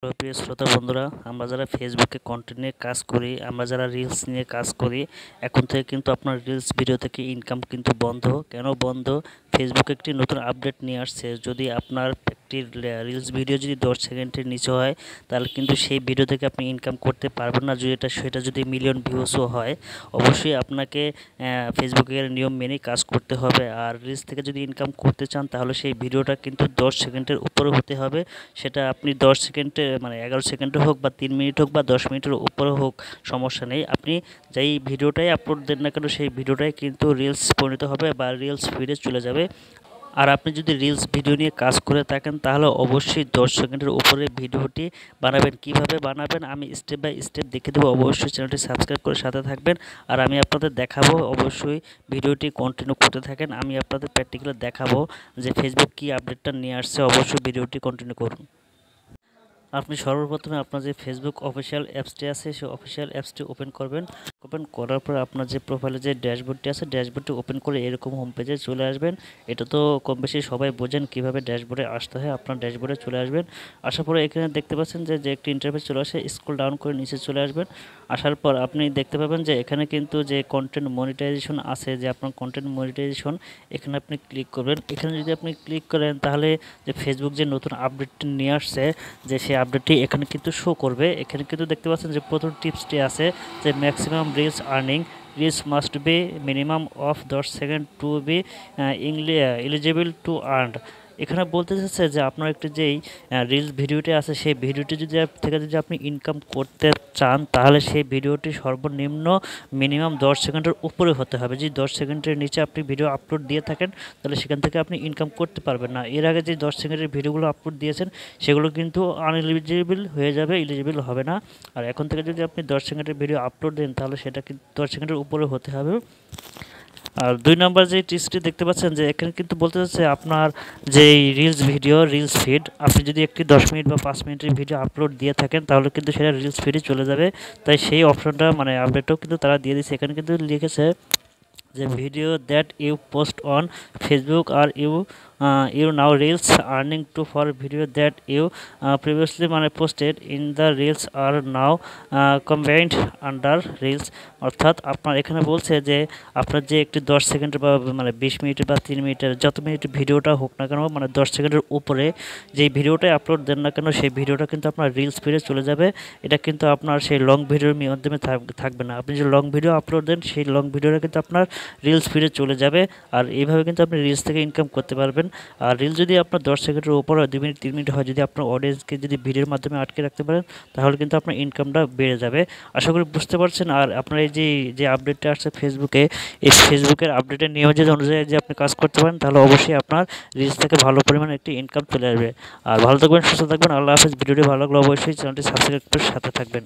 প্রিয় শ্রোতা বন্ধুরা, আমরা যারা ফেসবুকে কন্টেন্ট নিয়ে কাজ করি, আমরা যারা রিলস নিয়ে কাজ করি, এখন থেকে কিন্তু আপনার রিলস ভিডিও থেকে ইনকাম কিন্তু বন্ধ। কেন বন্ধ? ফেসবুক একটি নতুন আপডেট নিয়ে আসছে। যদি আপনার একটি রিলস ভিডিও যদি 10 সেকেন্ডের নিচে হয়, তাহলে কিন্তু সেই ভিডিও থেকে আপনি ইনকাম করতে পারবেন না। যদি সেটা যদি মিলিয়ন ভিউসও হয়, অবশ্যই আপনাকে ফেসবুকের নিয়ম মেনেই কাজ করতে হবে। আর রিলস থেকে যদি ইনকাম করতে চান, তাহলে সেই ভিডিওটা কিন্তু 10 সেকেন্ডের উপরে হতে হবে। সেটা আপনি 10 সেকেন্ডে মানে 11 সেকেন্ডে হোক বা 3 মিনিট হোক বা 10 মিনিটের উপরে হোক, সমস্যা নেই। আপনি যেই ভিডিওটাই আপলোড দেন না কেন, সেই ভিডিওটাই কিন্তু রিলস পরিণত হবে বা রিলস ফিডে চলে যাবে। আর আপনি যদি রিলস ভিডিও নিয়ে কাজ করে থাকেন, তাহলে অবশ্যই 10 সেকেন্ডের উপরে ভিডিওটি বানাবেন। কিভাবে বানাবেন আমি স্টেপ বাই স্টেপ দেখিয়ে দেবো। অবশ্যই চ্যানেলটি সাবস্ক্রাইব করে সাথে থাকবেন। আর আমি আপনাদের দেখাবো, অবশ্যই ভিডিওটি কন্টিনিউ করতে থাকেন। আমি আপনাদের প্র্যাকটিক্যালি দেখাবো যে ফেসবুক কী আপডেটটা নিয়ে আসছে। অবশ্যই ভিডিওটি কন্টিনিউ করুন। আপনি সর্বপ্রথমে আপনার যে ফেসবুক অফিসিয়াল অ্যাপসটি আছে, সেই অফিসিয়াল অ্যাপসটি ওপেন করবেন। ওপেন করার পর আপনার যে প্রোফাইলে যে ড্যাশবোর্ডটি আছে, ড্যাশবোর্ডটি ওপেন করে এরকম হোম পেজে চলে আসবেন। এটা তো কম বেশি সবাই বোঝেন কীভাবে ড্যাশবোর্ডে আসতে হয়। আপনার ড্যাশবোর্ডে চলে আসবেন। আসার পরে এখানে দেখতে পাচ্ছেন যে একটি ইন্টারফেস চলে আসে। স্ক্রল ডাউন করে নিচে চলে আসবেন। আসার পর আপনি দেখতে পাবেন যে এখানে কিন্তু যে কন্টেন্ট মনিটাইজেশন আছে, যে আপনার কন্টেন্ট মনিটাইজেশন, এখানে আপনি ক্লিক করবেন। এখানে যদি আপনি ক্লিক করেন, তাহলে যে ফেসবুক যে নতুন আপডেটটি নিয়ে আসছে, যে সেই আপডেটটি এখানে কিন্তু শো করবে। এখানে কিন্তু দেখতে পাচ্ছেন যে প্রথম টিপসটি আছে যে maximum reels earning, reels must be minimum of 10 second to be eligible to earn. এখানে বলতে চাচ্ছে যে আপনার একটি যেই রিলস ভিডিওটি আছে, সেই ভিডিওটি যদি আপনি ইনকাম করতে চান, তাহলে সেই ভিডিওটি সর্বনিম্ন মিনিমাম 10 সেকেন্ডের উপরে হতে হবে। যদি 10 সেকেন্ডের নিচে আপনি ভিডিও আপলোড দিয়ে থাকেন, তাহলে সেখান থেকে আপনি ইনকাম করতে পারবেন না। এর আগে যে 10 সেকেন্ডের ভিডিওগুলো আপলোড দিয়েছেন, সেগুলো কিন্তু আনএলিজিবল হয়ে যাবে, এলিজিবল হবে না। আর এখন থেকে যদি আপনি 10 সেকেন্ডের ভিডিও আপলোড দেন, তাহলে সেটা কিন্তু 10 সেকেন্ডের উপরে হতে হবে। আর 2 নম্বর যে টিপসটি দেখতে পাচ্ছেন যে এখানে কিন্তু বলতে চাচ্ছে আপনার যেই রিলস ভিডিও, রিলস ফিড, আপনি যদি একটি 10 মিনিট বা 5 মিনিটের ভিডিও আপলোড দিয়ে থাকেন, তাহলে কিন্তু সেটা রিলস ফিডে চলে যাবে। তাই সেই অপশনটা মানে আপডেটও কিন্তু তারা দিয়ে দিয়েছে। এখানে কিন্তু লিখেছে যে video that you post on Facebook are you now reels earning to for video that you previously মানে posted in the reels are now combined under reels. অর্থাৎ আপনার এখানে বলছে যে আপনার যে একটি 10 সেকেন্ডের বা মানে 20 মিনিটের বা 3 মিনিটের যত মিনিটের ভিডিওটা হোক না কেন, মানে 10 সেকেন্ডের উপরে যেই ভিডিওটাই আপলোড দেন না কেন, সেই ভিডিওটা কিন্তু আপনার রিলস ফিডে চলে যাবে। এটা কিন্তু আপনার সেই লং ভিডিওর মাধ্যমে থাকবে না। আপনি যে লং ভিডিও আপলোড দেন, সেই লং ভিডিওটা কিন্তু আপনার রিলস ফিডে চলে যাবে। আর এইভাবে কিন্তু আপনি রিলস থেকে ইনকাম করতে পারবেন। আর রিল যদি আপনার 10 সেকেন্ডের উপর হয়, 2 মিনিট 3 মিনিট হয়, যদি আপনার অডিয়েন্সকে যদি ভিডিওর মাধ্যমে আটকে রাখতে পারেন, তাহলে কিন্তু আপনার ইনকামটা বেড়ে যাবে। আশা করি বুঝতে পারছেন। আর আপনার এই যে আপডেটটা আসছে ফেসবুকে, এই ফেসবুকের আপডেটের নিয়ম অনুযায়ী যে আপনি কাজ করতে পারেন, তাহলে অবশ্যই আপনার রিলস থেকে ভালো পরিমাণে একটি ইনকাম চলে আসবে। আর ভালো থাকবেন, সুস্থ থাকবেন। আল্লাহ হাফেজ। ভিডিওটি ভালো লাগলে অবশ্যই চ্যানেলটি সাবস্ক্রাইব করে সাথে থাকবেন।